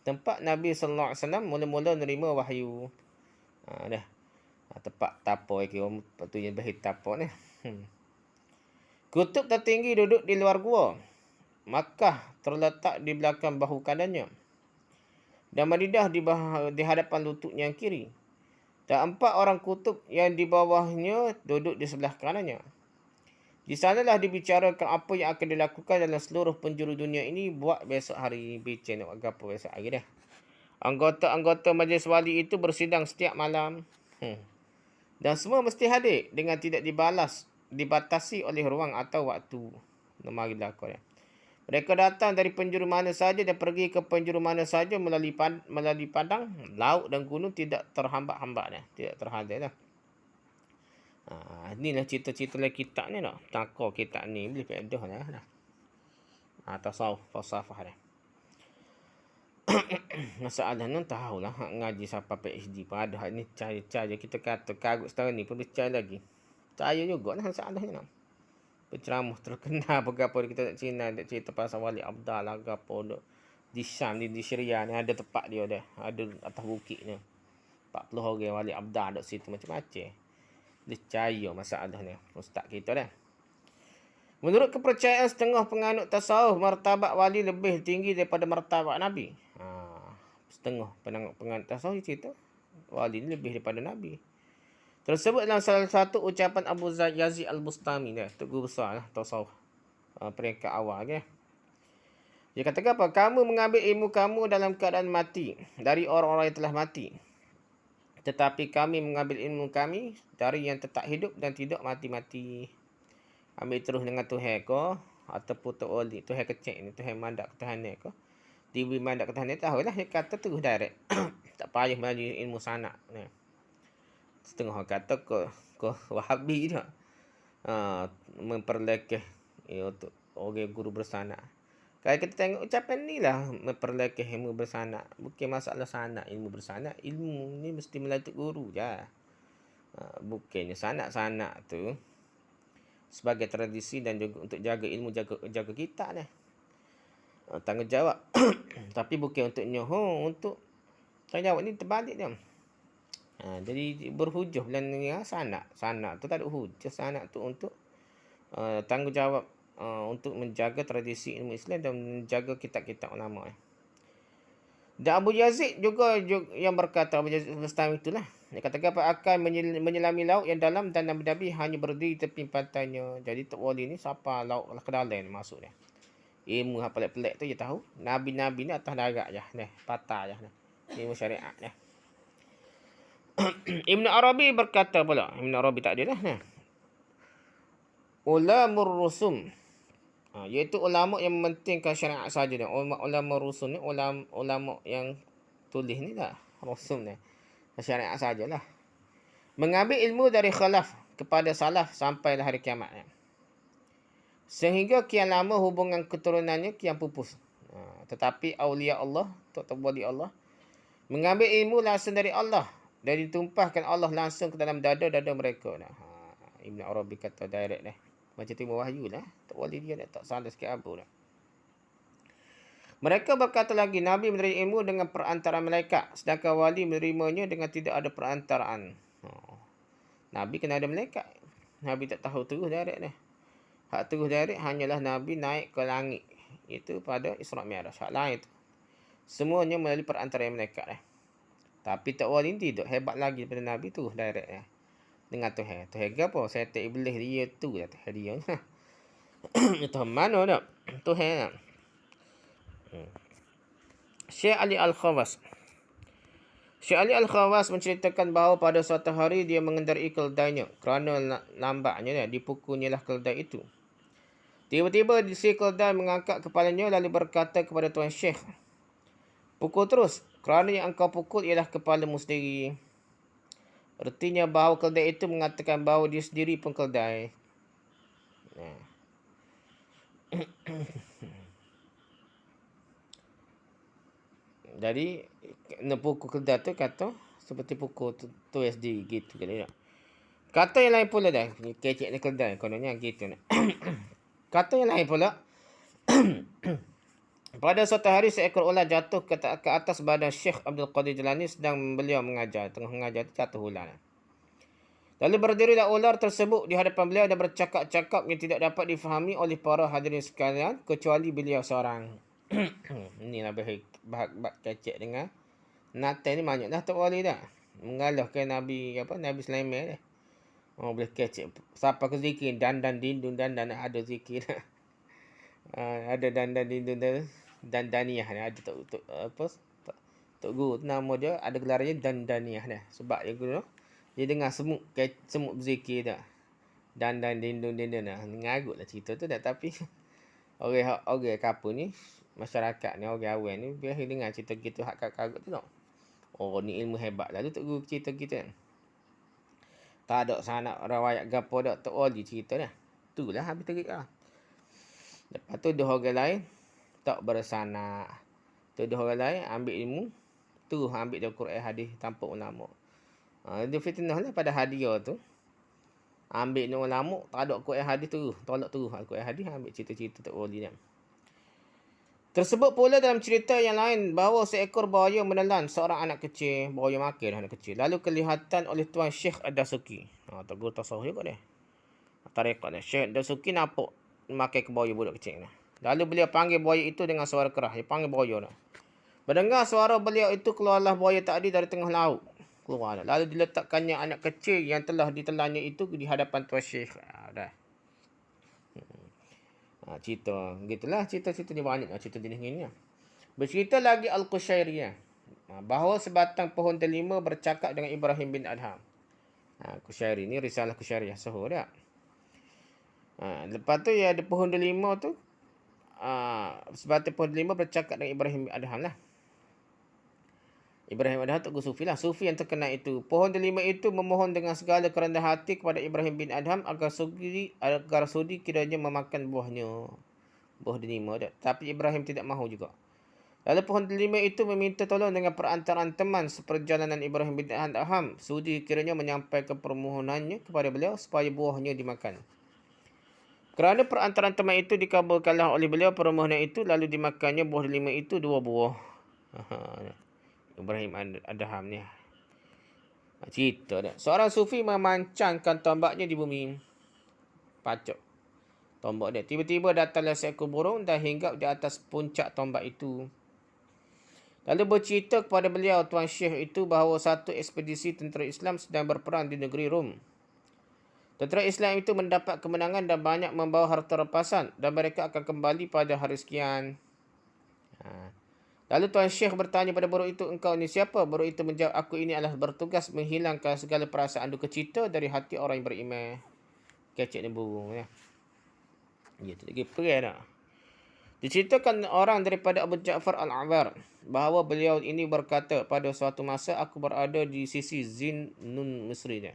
Tempat Nabi sallallahu alaihi wasallam mula-mula menerima wahyu. Dah. Tempat tapo kira patutnya bahit tapo ni. Kutub tertinggi duduk di luar gua. Makkah terletak di belakang bahu kanannya. Dan Madinah di hadapan lututnya yang kiri. Dan 4 orang kutub yang di bawahnya duduk di sebelah kanannya. Di sanalah dibicarakan apa yang akan dilakukan dalam seluruh penjuru dunia ini buat besok hari. Bicara nak apa besok hari dah. Anggota-anggota majlis wali itu bersidang setiap malam. Dan semua mesti hadir dengan tidak dibatasi oleh ruang atau waktu. Mari berlaku. Mereka datang dari penjuru mana saja dan pergi ke penjuru mana saja melalui padang, laut dan gunung tidak terhambat-hambat. Tidak terhalang. Inilah cerita-cerita dalam kitab ni nak. Takor kitab ni boleh faedah lah. Tasawuf, falsafah ni. Masalah ni tahulah ngaji sampai PhD pun ada ni cara kita kata karut setara ni pun percaya lagi. Percaya jugalah masalah ni nak. Penceramah terkenal berapa kita nak cerita pasal Wali Abdal lah apa di Syam di Syria ni ada tempat dia dah. Ada atas bukit ni. 40 orang Wali Abdal duduk situ macam-macam. Dia percaya masalah ni. Ustaz kita dah. Menurut kepercayaan setengah penganut tasawuf, martabat wali lebih tinggi daripada martabat Nabi. Setengah penganut tasawuf cerita wali ni lebih daripada Nabi. Tersebut dalam salah satu ucapan Abu Yazid Al-Bustami dia, guru besar lah tasawuf peringkat awal ke. Dia katakan apa? Kamu mengambil ilmu kamu dalam keadaan mati dari orang-orang yang telah mati. Tetapi kami mengambil ilmu kami dari yang tetap hidup dan tidak mati-mati. Ambil terus dengan Tuhan ko ataupun Tok Wali, Tuhan kecil ni, Tuhan mandak ketahanan ko. Diberi mandak ketahanan tahulah dia kata terus direct. Tak payah melalui ilmu sanak ni. Setengah orang kata ke Wahabi dah. Memperlekeh untuk orang guru bersanak. Kalau kita tengok ucapan ni lah, memperlekeh ilmu bersanak. Bukan masalah sanak, ilmu bersanak. Ilmu ni mesti melalui guru je. Bukannya sanak-sanak tu sebagai tradisi dan juga untuk jaga ilmu, jaga kita lah. Tanggungjawab. Tapi bukan untuk nyoh, untuk tanggungjawab ni terbalik dia. Jadi berhujah belanja sanak. Sanak tu tak ada hujah. Sanak tu untuk tanggungjawab untuk menjaga tradisi ilmu Islam dan menjaga kitab-kitab ulama. Dan Abu Yazid juga yang berkata, Abu Yazid Bustami itulah. Dia katakan apa akan menyelami laut yang dalam dan Nabi hanya berdiri tepi pantainya. Jadi Tok Wali ni siapa laut ke dalam masuk dia. Ilmu yang pelik-pelik tu je tahu. Nabi-nabi ni atas darat je. Patah je. Ilmu syariat ni. Ibn Arabi berkata pula. Ibn Arabi tak ada lah. Ulamur rusum. Iaitu ulama yang mementingkan syariat saja. Ulama rusum ni ulama yang tulis ni lah. Rusum ni. Syariat sajalah. Mengambil ilmu dari khalaf kepada salaf sampailah hari kiamat. Sehingga kian lama hubungan keturunannya kian pupus. Tetapi awliya Allah, Tok Wali Allah, mengambil ilmu langsung dari Allah. Dan ditumpahkan Allah langsung ke dalam dada-dada mereka. Ibn Arabi kata direct dah. Macam terima wahyu lah. Tok Wali dia tak salah sikit apa dah. Mereka berkata lagi, Nabi menerima ilmu dengan perantara malaikat. Sedangkan wali menerimanya dengan tidak ada perantaraan. Nabi kena ada malaikat. Nabi tak tahu terus direct dah. Hak terus direct hanyalah Nabi naik ke langit. Itu pada Isra' Mi'raj. Hak lain tu semuanya melalui perantara malaikat dah. Tapi Tok Wali tidak hebat lagi daripada Nabi tu direct ya. Dengan Tuhan. Tuhan ke apa? Setan iblis dia tu lah Tuhan dia. Tuhan mana tak? Tuhan tak? Syekh Ali Al-Khawas. Syekh Ali Al-Khawas menceritakan bahawa pada suatu hari dia mengendarai keldainya. Kerana lambatnya dipukulnya lah keldai itu. Tiba-tiba si keldai mengangkat kepalanya lalu berkata kepada Tuan Syekh, pukul terus. Kerana yang engkau pukul ialah kepalamu sendiri. Artinya bahawa keldai itu mengatakan bahawa dia sendiri pun keldai. Jadi pukul keldai tu kata seperti pukul tu SD gitu kan. Kata yang lain pula dah. Kecek ni keldai kononnya gitu nak. Kata yang lain pula. Pada suatu hari seekor ular jatuh ke atas badan Syekh Abdul Qadir Jilani sedang beliau mengajar. Tengah mengajar tu jatuh ular. Lalu berdirilah ular tersebut di hadapan beliau dan bercakap-cakap yang tidak dapat difahami oleh para hadirin sekalian kecuali beliau seorang. Inilah bahag kecek dengan Natal ni banyak dah Tok Wali dah. Mengalahkan Nabi Nabi Sulaiman dah. Oh boleh kecek. Siapa ke zikir dan dindun dan ada zikir. Ada dan dindun dan daniyah ni ada Tok Guru nama dia ada gelarnya dan daniyah dah. Sebab dia guru dia dengar semut berzikir dah. Dan dindun dah. Ngarut lah cerita tu dah tapi orang kapur ni masyarakat ni orang awam ni biasa dengar cerita gitu hak kagut tu tau. Oh ni ilmu hebat lah tu Tok Guru cerita kita kan. Tak ada sanak riwayat gapo dak Tok Wali cerita dah. Itulah habis terik lah. Lepas tu dua orang lain tak bersanak. Tu dua orang lain ambil ilmu tu ambil dia Quran hadis tanpa ulama. Dia fitnah lah pada hadiah tu. Ambil ni ulama tak ada Quran hadis tu, tolak tu Quran hadis ambil cerita-cerita Tok Wali ni. Tersebut pula dalam cerita yang lain bahawa seekor buaya menelan seorang anak kecil, buaya makan anak kecil. Lalu kelihatan oleh Tuan Syekh Ad-Dasuki. Tok Guru tasawuf juga dia. Tarekat dia. Syekh Ad-Dasuki nampak makan ke buaya budak kecil ni. Lalu beliau panggil buaya itu dengan suara keras. Dia panggil buaya ni. Mendengar suara beliau itu keluarlah buaya tadi dari tengah laut. Keluar. Lalu diletakkannya anak kecil yang telah ditelannya itu di hadapan Tuan Syekh. Dah. Cerita. Gitulah cerita-cerita ni banyak cerita jenis ni. Bercerita lagi Al-Qushairiyah. Bahawa sebatang pohon delima bercakap dengan Ibrahim bin Adham. Qushairi ni risalah Qushairiyah sahur dah. Lepas tu ya ada pohon delima tu. Sebatang pohon delima bercakap dengan Ibrahim bin Adham lah. Ibrahim Adham Tok Guru Sufi lah. Sufi yang terkenal itu. Pohon delima itu memohon dengan segala kerendahan hati kepada Ibrahim bin Adham agar sudi kiranya memakan buahnya. Buah delima dah. Tapi Ibrahim tidak mahu juga. Lalu pohon delima itu meminta tolong dengan perantaraan teman seperjalanan Ibrahim bin Adham. Sudi kiranya menyampaikan permohonannya kepada beliau supaya buahnya dimakan. Kerana perantaraan teman itu dikabulkanlah oleh beliau permohonan itu lalu dimakannya buah delima itu 2 buah. Ibrahim Adham ni. Cerita dah. Seorang sufi memancangkan tombaknya di bumi. Pacok tombak dia. Tiba-tiba datanglah seekor burung dan hinggap di atas puncak tombak itu. Lalu bercerita kepada beliau Tuan Syekh itu bahawa satu ekspedisi tentera Islam sedang berperang di negeri Rom. Tentera Islam itu mendapat kemenangan dan banyak membawa harta rampasan dan mereka akan kembali pada hari sekian. Lalu Tuan Syekh bertanya pada burung itu, engkau ni siapa? Burung itu menjawab, aku ini adalah bertugas menghilangkan segala perasaan duka cita dari hati orang yang beriman. Kecek ni burung ya. Gitu lagi perih tak? Diceritakan orang daripada Abu Ja'far Al-Awar bahawa beliau ini berkata, pada suatu masa aku berada di sisi Zinnun Misri ni.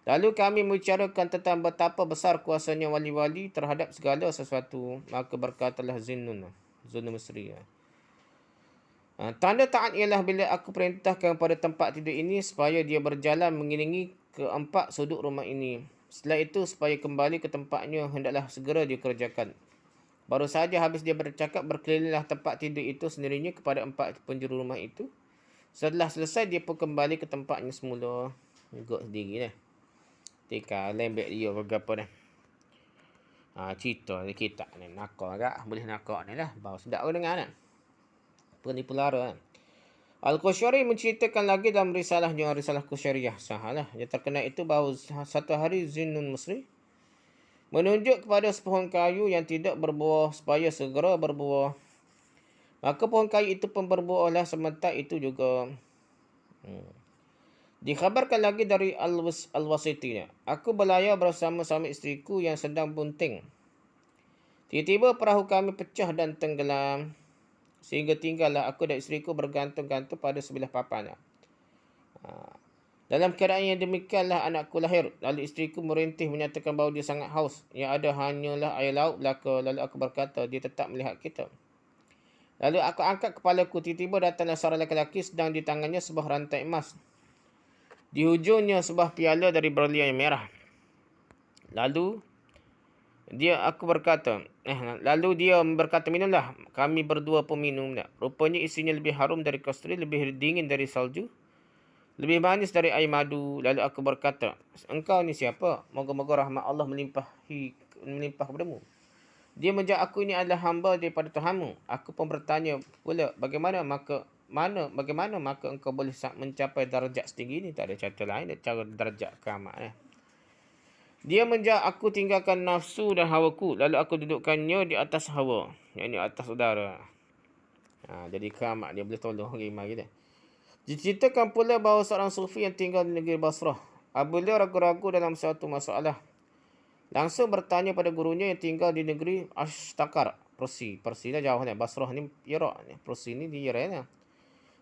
Lalu kami membicarakan tentang betapa besar kuasanya wali-wali terhadap segala sesuatu. Maka berkatalah Zinnun Misri. Tanda taat ialah bila aku perintahkan pada tempat tidur ini supaya dia berjalan mengelilingi ke 4 sudut rumah ini. Setelah itu supaya kembali ke tempatnya hendaklah segera dia kerjakan. Baru saja habis dia bercakap berkelilinglah tempat tidur itu sendirinya kepada 4 penjuru rumah itu. Setelah selesai dia pun kembali ke tempatnya semula. Ikut sendiri dah. Tika lembek dia berapa dah. Cerita ni kitab ni nakal agak boleh nakal ni lah. Baru sedap orang dengar kan. Penipu lara kan. Al-Qushairi menceritakan lagi dalam risalahnya, risalah Qushairiyah sahalah. Yang terkenal itu bahawa satu hari Zinnun Misri menunjuk kepada sepohon kayu yang tidak berbuah supaya segera berbuah. Maka pohon kayu itu pun berbuahlah sementara itu juga. Dikhabarkan lagi dari Al-Wasiti. Aku berlayar bersama-sama isteriku yang sedang bunting. Tiba-tiba perahu kami pecah dan tenggelam. Sehingga tinggallah aku dan isteriku bergantung-gantung pada sebelah papan. Dalam keadaan yang demikianlah anakku lahir. Lalu isteriku merintih menyatakan bahawa dia sangat haus. Yang ada hanyalah air laut belaka. Lalu aku berkata, dia tetap melihat kita. Lalu aku angkat kepalaku. Tiba-tiba datanglah seorang lelaki sedang di tangannya sebuah rantai emas. Di hujungnya sebuah piala dari berlian yang merah. Lalu dia berkata, minumlah. Kami berdua pun minumlah. Rupanya isinya lebih harum dari kasturi, lebih dingin dari salju, lebih manis dari air madu. Lalu aku berkata, engkau ni siapa? Moga-moga rahmat Allah melimpah kepadamu. Dia menjawab, aku ini adalah hamba daripada Tuhanmu. Aku pun bertanya pula, bagaimana maka engkau boleh mencapai darjat setinggi ini? Tak ada cara lain, cara darjat keramat. Dia menjawab, aku tinggalkan nafsu dan hawaku. Lalu aku dudukkannya di atas hawa, yakni atas udara. Jadi keramat dia boleh tolong rimah kita. Diceritakan pula bahawa seorang sufi yang tinggal di negeri Basrah, apabila ragu-ragu dalam suatu masalah, langsung bertanya pada gurunya yang tinggal di negeri Ashtakar, Persi. Persi dah jauh ni, Basrah ni Iraq ni, Persi ni di Iran ni.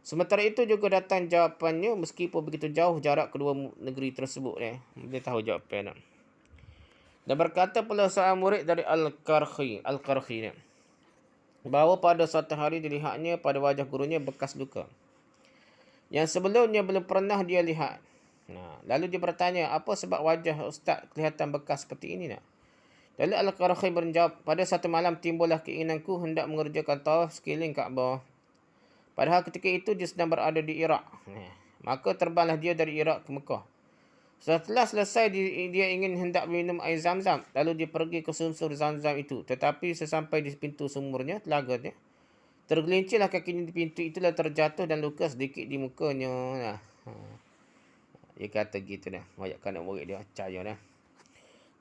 Sementara itu juga datang jawapannya meskipun begitu jauh jarak kedua negeri tersebut ni. Dia tahu jawapan ni. Dan berkata pula seorang murid dari Al-Qarhi ni, bahawa pada suatu hari dilihatnya pada wajah gurunya bekas luka yang sebelumnya belum pernah dia lihat. Lalu dia bertanya, apa sebab wajah ustaz kelihatan bekas seperti ini? Lalu Al-Qarhi menjawab, pada satu malam timbullah keinginanku hendak mengerjakan tawaf sekeliling Kaabah. Padahal ketika itu dia sedang berada di Iraq. Maka terbanglah dia dari Iraq ke Mekah. Setelah selesai dia ingin hendak minum air Zam-Zam. Lalu dia pergi ke sumur Zam-Zam itu. Tetapi sesampai di pintu sumurnya, telaganya, tergelincirlah kakinya di pintu itulah, terjatuh dan luka sedikit di mukanya. Dia kata gitu dah. Banyak anak murid dia percaya dah.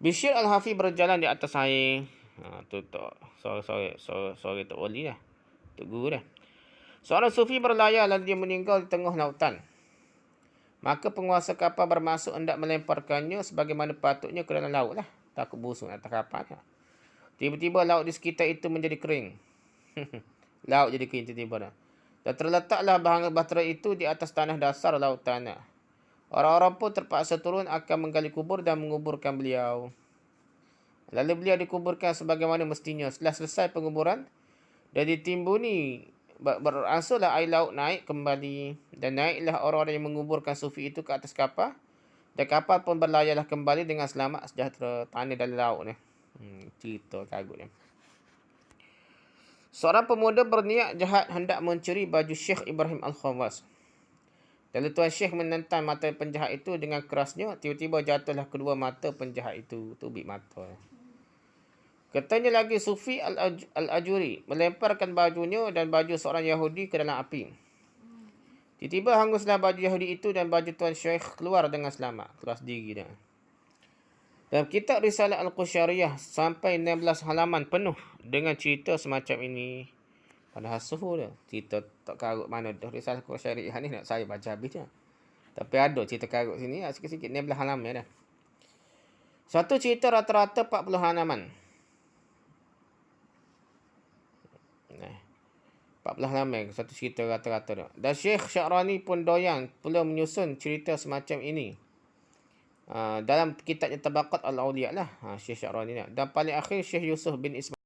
Bishr Al-Hafi berjalan di atas air. Tu sorry Tok Wali dah. Tok Guru dah. Seorang sufi berlayar lalu dia meninggal di tengah lautan. Maka penguasa kapal bermaksud hendak melemparkannya sebagaimana patutnya ke dalam laut lah. Takut busuk atas kapal. Tiba-tiba laut di sekitar itu menjadi kering. Laut jadi kering tiba-tiba dah. Dan terletaklah bahtera itu di atas tanah dasar lautan. Orang-orang pun terpaksa turun akan menggali kubur dan menguburkan beliau. Lalu beliau dikuburkan sebagaimana mestinya. Setelah selesai penguburan dan ditimbuni, berangsurlah air laut naik kembali. Dan naiklah orang-orang yang menguburkan sufi itu ke atas kapal. Dan kapal pun berlayarlah kembali dengan selamat sejahtera. Tanah dalam laut ni. Cerita kagut ni. Seorang pemuda berniat jahat hendak mencuri baju Syekh Ibrahim Al-Khawas. Lalu Tuan Syekh menentang mata penjahat itu dengan kerasnya. Tiba-tiba jatuhlah kedua mata penjahat itu. Tubik mata. Katanya lagi Sufi Al-Ajuri melemparkan bajunya dan baju seorang Yahudi ke dalam api. Tiba-tiba hanguslah baju Yahudi itu dan baju Tuan Syekh keluar dengan selamat. Keluar sendiri dah. Dalam kitab Risalah Al-Qusyariyah sampai 16 halaman penuh dengan cerita semacam ini. Padahal suhu dia. Cerita tak karut mana dah Risalah Al-Qusyariyah ni nak saya baca habis je. Tapi ada cerita karut sini sikit-sikit 16 halaman dah. Satu cerita rata-rata 40 halaman. 40 halaman satu cerita rata-rata dah. Dan Syekh Sya'rani pun doyan pula menyusun cerita semacam ini. Dalam kitabnya Tabaqat Al-Awliya lah. Syekh Sya'rani lah. Dan paling akhir Syekh Yusuf bin Ismail